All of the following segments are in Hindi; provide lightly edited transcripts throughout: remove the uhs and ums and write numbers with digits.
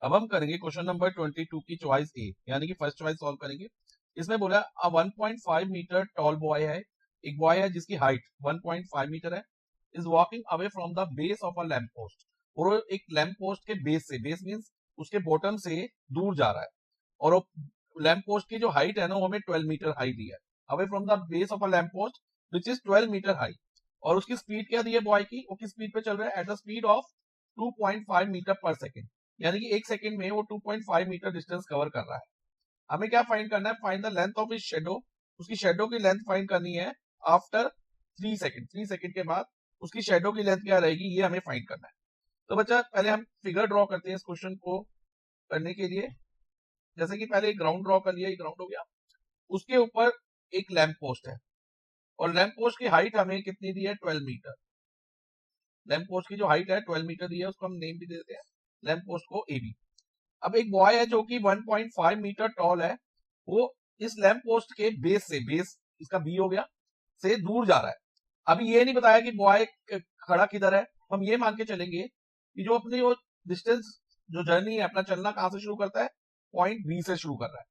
अब हम करेंगे क्वेश्चन नंबर 22 की चॉइस ए, यानी कि फर्स्ट चॉइस सॉल्व करेंगे। इसमें बोला 1.5 मीटर टॉल बॉय है, एक बॉय है जिसकी हाइट 1.5 मीटर है, is walking away from the base of a lamp post, और वो एक लैंप पोस्ट के बेस से, बेस मींस उसके बॉटम से दूर जा रहा है, और लैंप पोस्ट की जो हाइट है ना वो हमें 12 मीटर हाइट दी है, away from the base of a lamp post which is 12 metre high. और उसकी स्पीड क्या दी है बॉय की, वो किस स्पीड पे चल रहा है, at the speed of 2.5 metre per second, यानी कि एक सेकंड में वो 2.5 मीटर डिस्टेंस कवर कर रहा है। हमें क्या फाइंड करना है, find the length of his shadow, उसकी शैडो की लेंथ फाइंड करनी है आफ्टर 3 सेकंड, 3 सेकंड के बाद उसकी शैडो की लेंथ क्या रहेगी, ये हमें फाइंड करना है। तो बच्चा पहले हम फिगर ड्रॉ करते हैं इस क्वेश्चन को करने के लिए। जैसे कि पहले एक ग्राउंड ड्रॉ कर लिया, एक ग्राउंड हो गया, उसके ऊपर एक लैंप पोस्ट है, और लैंप पोस्ट की हाइट हमें कितनी दी है, 12 मीटर। लैंप पोस्ट की जो हाइट है 12 मीटर दी है, उसको हम नेम भी दे देते हैं लैंप पोस्ट को एबी। अब एक बॉय है जो कि 1.5 मीटर टॉल है, वो इस लैंप पोस्ट के बेस से, बेस इसका बी हो गया, से दूर जा रहा है। अभी ये नहीं बताया कि बॉय खड़ा किधर है, हम ये मान के चलेंगे कि जो अपनी वो डिस्टेंस, जो जर्नी है अपना चलना कहां से शुरू करता है, पॉइंट बी से शुरू कर रहा है,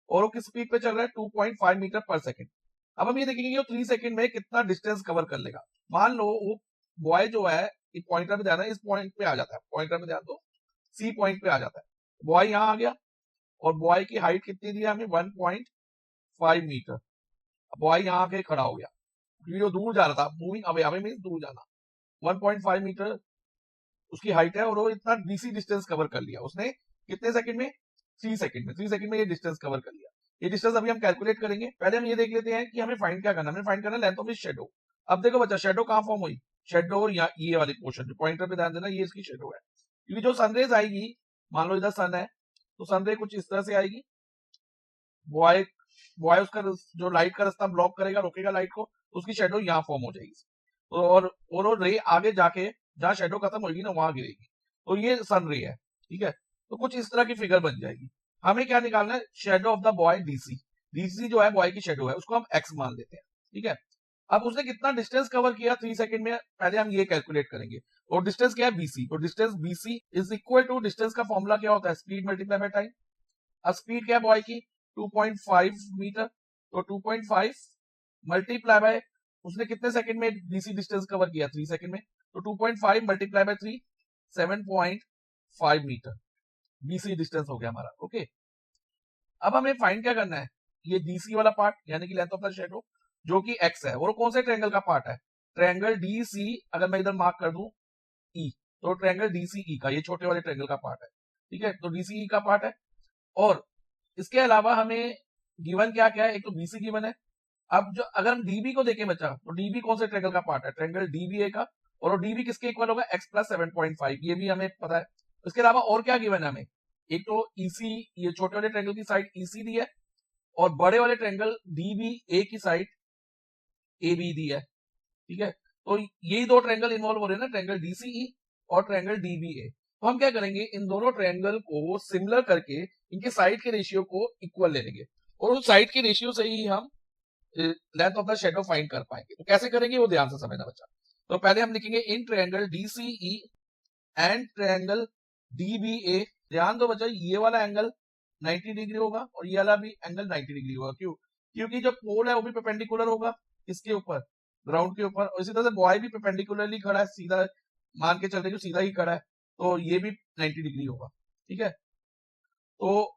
और वो किस स्पीड पे चल रहा है, 2.5 मीटर पर सेकेंड। अब हम ये देखेंगे कि वो 3 सेकंड में कितना डिस्टेंस कवर कर लेगा। मान लो वो बॉय जो है, पॉइंटर पे ध्यान है, इस पॉइंट पे आ जाता है, पॉइंटर पे ध्यान दो, सी पॉइंट पे आ जाता है, बॉय यहां आ गया, और बॉय की हाइट कितनी दी है हमें, 1.5 मीटर। बॉय यहां आके खड़ा हो गया क्योंकि वो दूर जा रहा था, मूविंग अवे, अवे मींस दूर जाना। 1.5 मीटर उसकी हाइट है, और वो इतना डीसी डिस्टेंस कवर कर लिया उसने कितने सेकंड में, 3 सेकंड में। 3 सेकंड में ये डिस्टेंस कवर कर लिया। ये डिस्टेंस अभी हम कैलकुलेट करेंगे। पहले हम ये देख लेते हैं कि हमें फाइंड क्या करना है, हमें फाइंड करना है लेंथ ऑफ हिज शैडो। अब देखो बच्चा, शैडो कहां फॉर्म हुई, शैडो या ये वाली पोर्शन, जो पॉइंटर पे ध्यान देना, ये इसकी शैडो है, क्योंकि जो सनरेज आएगी, मान लो इधर सन है, तो सनरे कुछ इस तरह से आएगी, बॉय बॉय उसका जो लाइट का रास्ता ब्लॉक करेगा, रोकेगा लाइट को, तो उसकी शेडो यहाँ फॉर्म हो जाएगी, और वो रे आगे जाके जहां शेडो खत्म होगी ना वहां गिरेगी, तो ये सन रे है, ठीक है। तो कुछ इस तरह की फिगर बन जाएगी। हमें क्या निकालना है, shadow of the boy DC. DC जो है बॉय की शेडो है, उसको हम एक्स मान लेते हैं, ठीक है। अब उसने कितना डिस्टेंस कवर किया 3 सेकंड में, पहले हम ये कैलकुलेट करेंगे। और डिस्टेंस क्या है, बीसी, तो distance BC is equal to, distance का फॉर्मूला क्या होता है, स्पीड मल्टीप्लाई बाय टाइम। अब स्पीड क्या है बॉय की, 2.5 मीटर, तो 2.5 मल्टीप्लाई बाय, उसने कितने सेकंड में डीसी डिस्टेंस कवर किया, 3 सेकंड में, तो 2.5 multiply by 3, 7.5 metre BC distance हो गया हमारा, ओके। अब हमें फाइंड क्या करना है, ये डीसी वाला पार्ट, यानी कि लेंथ ऑफ द शैडो, जो कि एक्स है, और कौन से ट्रायंगल का पार्ट है, ट्रायंगल डीसी। अगर मैं इधर मार्क कर दूं ई, तो ट्रायंगल डीसीई का, ये छोटे वाले ट्रायंगल का पार्ट है, ठीक है, तो डीसीई का पार्ट है। और इसके अलावा हमें गिवन क्या क्या है, एक तो बीसी गिवन है। अब जो अगर हम डीबी को देखें बच्चा, तो डीबी कौन से ट्रायंगल का पार्ट है, ट्रायंगल डीबीए का, और वो डीबी किसके इक्वल होगा, एक्स प्लस 7.5, ये भी हमें पता है। इसके अलावा और क्या गिवन है हमें, एक तो ईसी, ये छोटे वाले ट्रायंगल की साइड ईसी दी है, और बड़े वाले ट्रायंगल डीबी ए की साइड ए बी दी है, ठीक है। तो यही दो ट्रायंगल इन्वॉल्व हो रहे हैं ना, ट्रायंगल डीसीई और ट्रायंगल डीबीए। तो हम क्या करेंगे, इन दोनों ट्रायंगल को सिमिलर करके इनके साइड के रेशियो को इक्वल ले लेंगे, और उस साइड के रेशियो से ही हम length of the shadow find कर पाएंगे। तो कैसे करेंगे वो ध्यान से समझना बच्चा। तो पहले हम लिखेंगे in triangle DCE and triangle dBA. ध्यान दो बच्चा, ये वाला एंगल 90 डिग्री होगा और ये वाला भी एंगल 90 डिग्री होगा। क्यों, क्योंकि जो पोल है वो भी परपेंडिकुलर होगा इसके ऊपर, ग्राउंड के ऊपर, और इसी तरह से बॉय भी परपेंडिकुलरली खड़ा है, सीधा मान के चल रहे जो सीधा ही खड़ा है, तो ये भी 90 डिग्री होगा, ठीक है। तो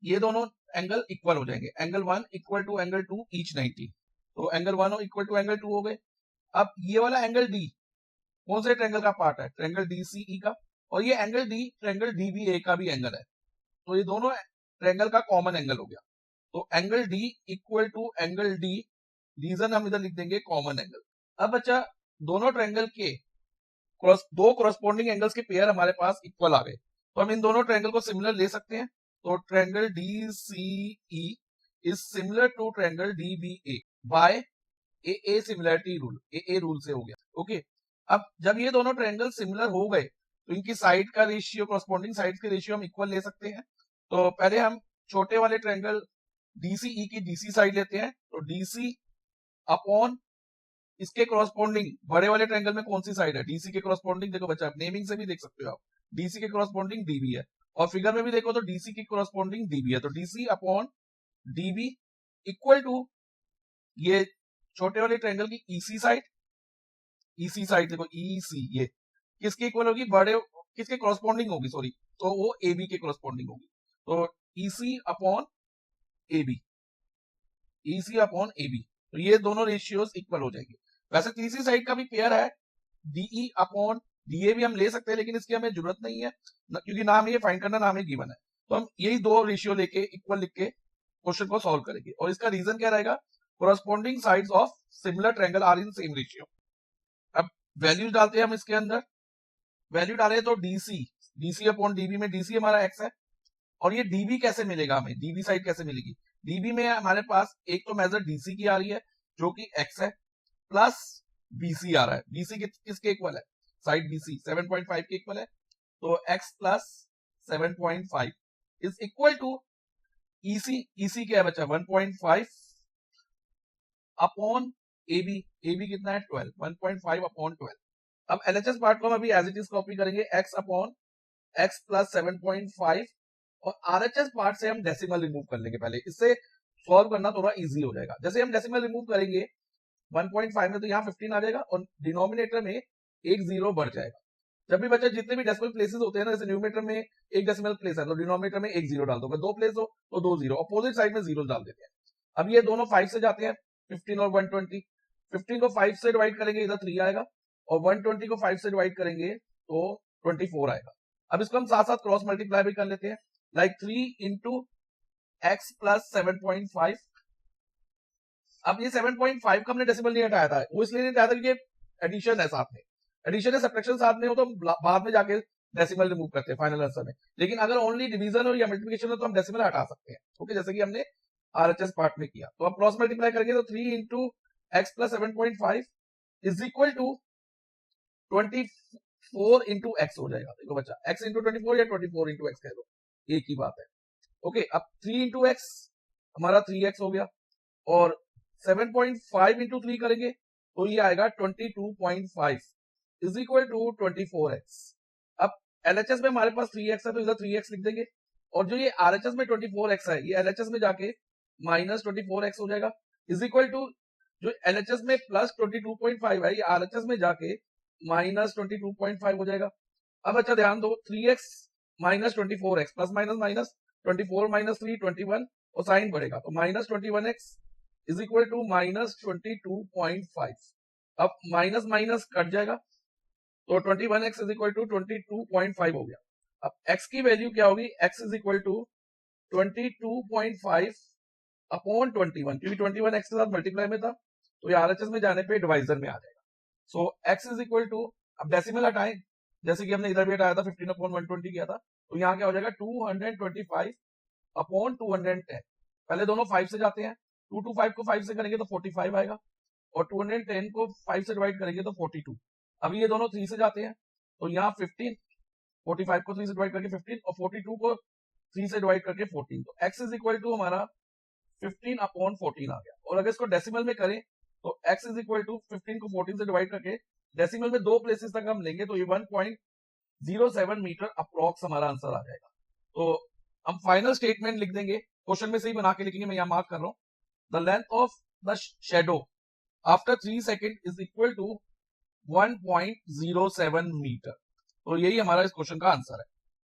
ये दोनों एंगल इक्वल हो जाएंगे, angle 1 equal to angle 2 each 90, तो एंगल 1 इक्वल टू एंगल 2 हो गए। अब ये वाला एंगल डी कौन से ट्रायंगल का पार्ट है, ट्रायंगल डीसीई का, और ये एंगल डी ट्रायंगल डीबीए का भी एंगल है, तो ये दोनों ट्रायंगल का कॉमन एंगल हो गया। तो angle D equal to angle D, reason हम इधर लिख देंगे कॉमन एंगल। अब बच्चा, दोनों ट्रायंगल के दो कोरस्पॉन्डिंग एंगल्स के पेयर हमारे पास इक्वल आ गए, तो हम इन दोनों ट्रायंगल को सिमिलर ले सकते हैं। तो triangle DCE is similar to triangle DBA by A similarity rule, A rule से हो गया, ओके। अब जब ये दोनों ट्रायंगल सिमिलर हो गए, तो इनकी साइड का रेशियो, कोरस्पॉन्डिंग साइड के रेशियो हम इक्वल ले सकते हैं। तो पहले हम छोटे वाले ट्रायंगल डीसीई की डीसी साइड लेते हैं, तो डीसी अपॉन इसके कोरस्पॉन्डिंग बड़े वाले ट्रायंगल में कौन सी साइड है, डीसी के कोरस्पॉन्डिंग, देखो बच्चा नेमिंग से भी देख सकते हो आप, डीसी के कोरस्पॉन्डिंग डीबी है, और फिगर में भी देखो तो डीसी की कोरस्पॉन्डिंग डीबी है, तो DC upon DB equal to ये छोटे वाले ट्रायंगल की ईसी साइड देखो ईसी ये किसके इक्वल होगी, बड़े किसके कोरस्पॉन्डिंग होगी, सॉरी, तो वो एबी के कोरस्पॉन्डिंग होगी, तो EC upon AB, EC upon AB, तो ये दोनों रेशियोज इक्वल हो जाएंगे। वैसे तीसरी साइड का भी पेयर है डीई अपॉन डीए भी हम ले सकते हैं, लेकिन इसकी हमें जरूरत नहीं है क्योंकि नाम ये फाइंड करना, नाम ये गिवन है, तो हम यही दो रेशियो लेके इक्वल लिख के क्वेश्चन को सॉल्व करेंगे। और इसका रीजन क्या रहेगा, corresponding sides of similar triangle are in same ratio. अब वैल्यूज डालते हैं हम इसके अंदर, वैल्यू डाले तो डीसी अपॉन डीबी में डीसी हमारा एक्स है, और ये डीबी कैसे मिलेगा हमें, डीबी साइड कैसे मिलेगी, डीबी में हमारे पास एक तो मेजर डीसी की आ रही है जो कि एक्स है, प्लस बीसी आ रहा है, बीसी किसके इक्वल है, साइड बीसी 7.5 के इक्वल है, तो x plus 7.5 is equal to EC क्या है बच्चा 1.5 अपॉन एबी कितना है 12, 1.5 अपॉन 12। अब एलएचएस पार्ट को हम अभी एज इट इज कॉपी करेंगे, x अपॉन x प्लस 7.5, और आरएचएस पार्ट से हम डेसिमल रिमूव कर लेंगे पहले, इससे सॉल्व करना थोड़ा इजी हो जाएगा। जैसे हम डेसिमल रिमूव करेंगे 1.5 में तो यहाँ 15 आ जाएगा और डिनोमिनेटर में एक जीरो बढ़ जाएगा। जब भी बच्चा जितने भी डेसिमल प्लेसेस होते हैं ना, जैसे न्यूमरेटर में एक डेसिमल प्लेस है तो डिनोमिनेटर में एक जीरो डाल दो, दो प्लेस हो तो दो जीरो, अपोजिट साइड में जीरो डाल देते हैं। अब ये दोनों 5 से जाते हैं, 15 और 120, 15 को 5 से डिवाइड करेंगे इधर 3 आएगा, और 120 को 5 से डिवाइड करेंगे तो 24 आएगा। अब इसको हम साथ साथ क्रॉस मल्टीप्लाई भी कर लेते हैं, लाइक 3 इंटू एक्स प्लस 7.5। अब ये 7.5 का हमने डेसिमल नहीं हटाया था, वो इसलिए नहीं हटाया था क्योंकि एडिशन है साथ में, एडिशन या सब्ट्रैक्शन साथ में हो तो बाद में जाके डेसिमल रिमूव करते हैं फाइनल आंसर में, लेकिन अगर ओनली डिवीजन हो या मल्टीप्लिकेशन हो तो हम डेसिमल हटा सकते हैं, ओके, जैसे कि हमने आरएचएस पार्ट में किया। तो अब क्रॉस मल्टीप्लाई करेंगे तो 3 into x plus 7.5 is equal to 24 into x हो जाएगा। देखो बच्चा एक्स इंटू 24 या 24 इंटू एक्स कह दो, एक ही बात है, ओके। अब 3 इंटू एक्स हमारा 3x हो गया, और 7.5 इंटू 3 करेंगे तो ये आएगा 22.5 इज इक्वल टू 24x। अब एलएचएस में हमारे पास 3x है तो इधर 3x लिख देंगे, और जो ये आरएचएस में 24x है ये एलएचएस में जाके माइनस 24x हो जाएगा, इज इक्वल टू जो एलएचएस में प्लस 22.5 है ये आरएचएस में जाके माइनस 22.5 हो जाएगा। अब अच्छा ध्यान दो, 3x minus 24x plus minus minus 24 minus 3 21, और साइन बढ़ेगा तो minus 21x is equal to minus 22.5। अब माइनस माइनस कट जाएगा तो 21x इज इक्वल टू 22.5 हो गया। अब x की वैल्यू क्या होगी, x is equal to 22.5 upon 21, क्योंकि 21 x के साथ मल्टीप्लाई में था तो ये आरएचएस में जाने पे डिवाइजर में आ जाएगा। सो x इज इक्वल टू, अब डेसिमल हटाएं जैसे कि हमने इधर भी हटाया था 15 अपॉन 120 किया था, तो यहाँ क्या हो जाएगा 225 अपॉन 210। पहले दोनों 5 से जाते हैं, 225 को 5 से करेंगे तो 45 आएगा, और 210 को 5 से डिवाइड करेंगे तो 42। अभी ये दोनों 3 से जाते हैं तो यहाँ 15, 45 को 3 से डिवाइड करके 15, और 42 को 3 से डिवाइड करके 14, तो x इज इक्वल टू हमारा 15 अपॉन 14 आ गया। और अगर इसको डेसिमल में करें तो x इज इक्वल टू 15 को 14 से डिवाइड करके डेसिमल में दो प्लेसेस तक हम लेंगे तो ये 1.07 मीटर अप्रोक्स हमारा आंसर आ जाएगा। तो हम फाइनल स्टेटमेंट लिख देंगे, क्वेश्चन में से ही बना के लिखेंगे, मैं यहाँ मार्क कर रहा हूँ, the length of the shadow after 3 second is equal to 1.07 metre. तो यही हमारा इस क्वेश्चन का आंसर है।